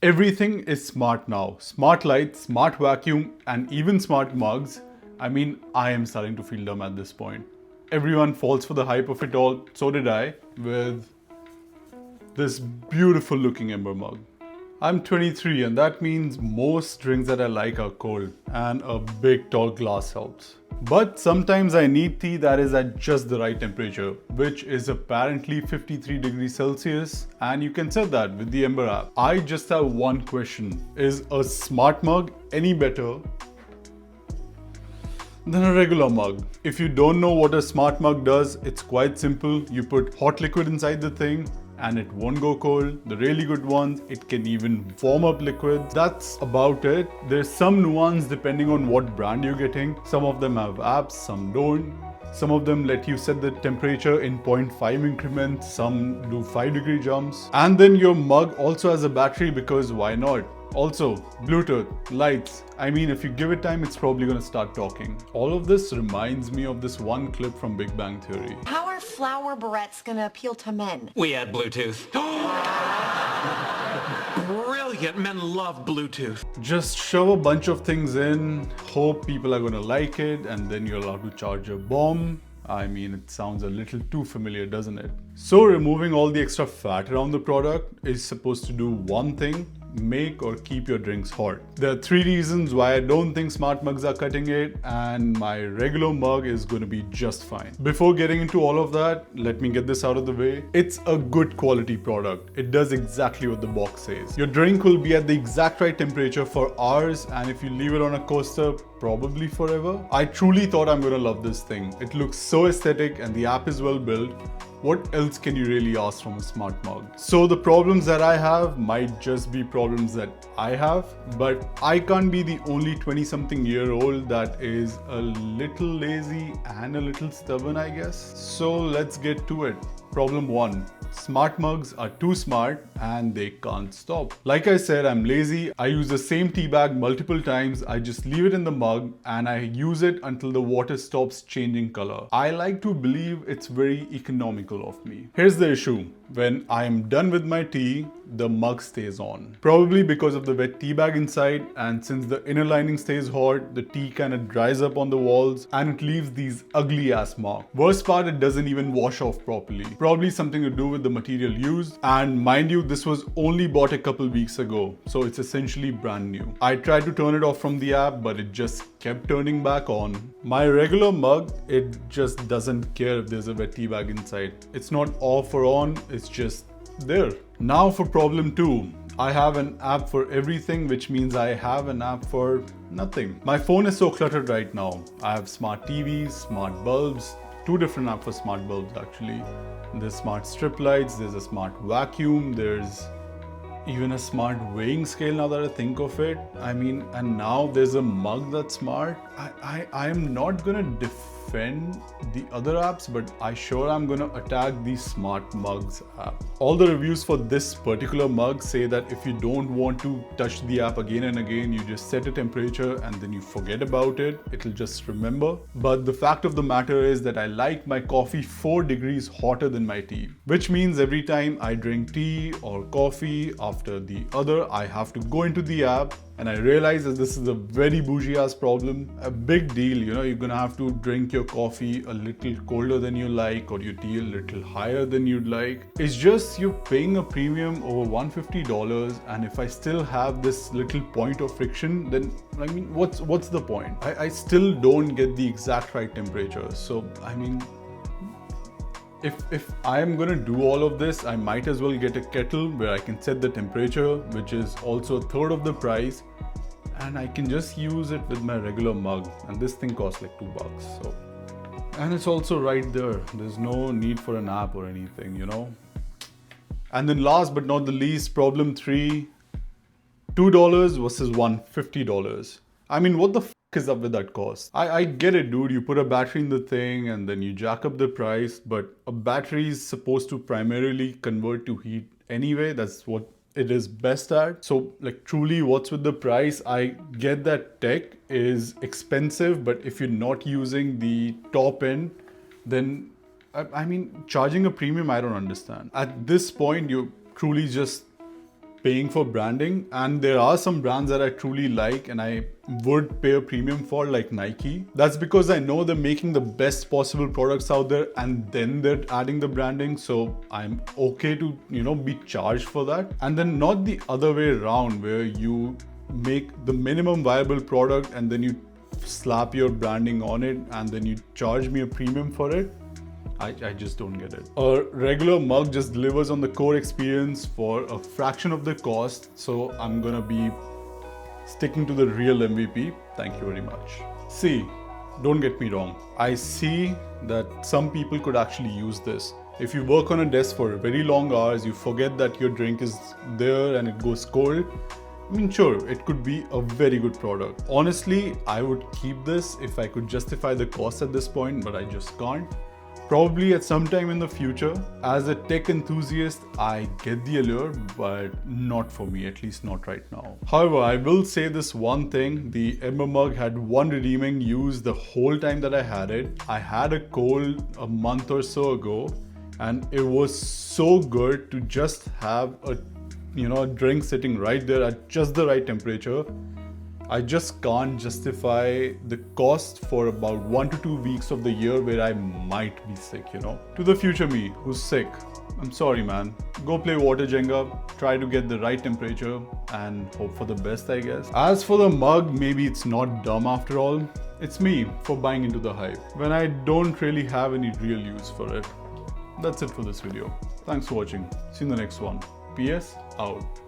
Everything is smart now. Smart lights, smart vacuum, and even smart mugs. I mean, I am starting to feel dumb at this point. Everyone falls for the hype of it all. So did I, with this beautiful looking Ember mug. I'm 23 and that means most drinks that I like are cold, and a big tall glass helps. But sometimes I need tea that is at just the right temperature, which is apparently 53 degrees Celsius, and you can set that with the Ember app. I just have one question. Is a smart mug any better than a regular mug? If you don't know what a smart mug does, it's quite simple. You put hot liquid inside the thing and it won't go cold. The really good ones, it can even warm up liquids. That's about it. There's some nuance depending on what brand you're getting. Some of them have apps, some don't. Some of them let you set the temperature in 0.5 increments, some do 5-degree jumps. And then your mug also has a battery, because why not? Also, Bluetooth, lights. I mean, if you give it time, it's probably gonna start talking. All of this reminds me of this one clip from Big Bang Theory. How are flower barrettes gonna appeal to men? We add Bluetooth. Brilliant. Men love Bluetooth. Just shove a bunch of things in, hope people are gonna like it, and then you're allowed to charge a bomb. I mean, it sounds a little too familiar, doesn't it? So removing all the extra fat around the product is supposed to do one thing: make or keep your drinks hot. There are 3 reasons why I don't think smart mugs are cutting it, and my regular mug is going to be just fine. Before getting into all of that, let me get this out of the way. It's a good quality product. It does exactly what the box says. Your drink will be at the exact right temperature for hours, and if you leave it on a coaster, probably forever. I truly thought I'm gonna love this thing. It looks so aesthetic and the app is well built. What else can you really ask from a smart mug? So the problems that I have might just be problems that I have, but I can't be the only 20-something-year-old that is a little lazy and a little stubborn, I guess. So let's get to it. Problem 1. Smart mugs are too smart and they can't stop. Like I said, I'm lazy. I use the same tea bag multiple times. I just leave it in the mug and I use it until the water stops changing color. I like to believe it's very economical of me. Here's the issue. When I am done with my tea, the mug stays on. Probably because of the wet tea bag inside, and since the inner lining stays hot, the tea kind of dries up on the walls and it leaves these ugly ass marks. Worst part, it doesn't even wash off properly. Probably something to do with the material used, and mind you, this was only bought a couple weeks ago, so it's essentially brand new. I tried to turn it off from the app, but it just kept turning back on. My regular mug, it just doesn't care if there's a wet tea bag inside. It's not off or on, it's just there. Now for problem 2. I have an app for everything, which means I have an app for nothing. My phone is so cluttered right now. I have smart TVs, smart bulbs, 2 different apps for smart bulbs actually. There's smart strip lights, there's a smart vacuum, there's even a smart weighing scale now that I think of it. I mean, and now there's a mug that's smart. I am not gonna defend the other apps, but I sure am gonna attack the smart mugs app. All the reviews for this particular mug say that if you don't want to touch the app again and again, you just set a temperature and then you forget about it. It'll just remember. But the fact of the matter is that I like my coffee 4 degrees hotter than my tea, which means every time I drink tea or coffee after the other, I have to go into the app. And I realize that this is a very bougie ass problem. A big deal, you know, you're gonna have to drink your coffee a little colder than you like, or your tea a little higher than you'd like. It's just you're paying a premium over $150, and if I still have this little point of friction, then I mean, what's the point? I still don't get the exact right temperature. So I mean, if I am gonna do all of this, I might as well get a kettle where I can set the temperature, which is also a third of the price, and I can just use it with my regular mug, and this thing costs like $2. So, and it's also right there. There's no need for an app or anything, you know. And then last but not the least, problem 3, $2 versus $150. I mean, what the f is up with that cost? I get it, dude. You put a battery in the thing and then you jack up the price, but a battery is supposed to primarily convert to heat anyway. That's what it is best at. So like, truly, what's with the price? I get that tech is expensive, but if you're not using the top end, then I mean, charging a premium, I don't understand. At this point, you're truly just paying for branding, and there are some brands that I truly like and I would pay a premium for, like Nike. That's because I know they're making the best possible products out there and then they're adding the branding, so I'm okay to, be charged for that. And then not the other way around where you make the minimum viable product and then you slap your branding on it and then you charge me a premium for it. I just don't get it. A regular mug just delivers on the core experience for a fraction of the cost, so I'm gonna be sticking to the real MVP. Thank you very much. See, don't get me wrong. I see that some people could actually use this. If you work on a desk for very long hours, you forget that your drink is there and it goes cold. I mean, sure, it could be a very good product. Honestly, I would keep this if I could justify the cost at this point, but I just can't. Probably at some time in the future. As a tech enthusiast, I get the allure, but not for me, at least not right now. However, I will say this one thing. The Ember Mug had one redeeming use the whole time that I had it. I had a cold a month or so ago, and it was so good to just have a drink sitting right there at just the right temperature. I just can't justify the cost for about 1 to 2 weeks of the year where I might be sick, To the future me who's sick, I'm sorry, man. Go play water Jenga, try to get the right temperature and hope for the best, I guess. As for the mug, maybe it's not dumb after all. It's me for buying into the hype when I don't really have any real use for it. That's it for this video. Thanks for watching. See you in the next one. PS out.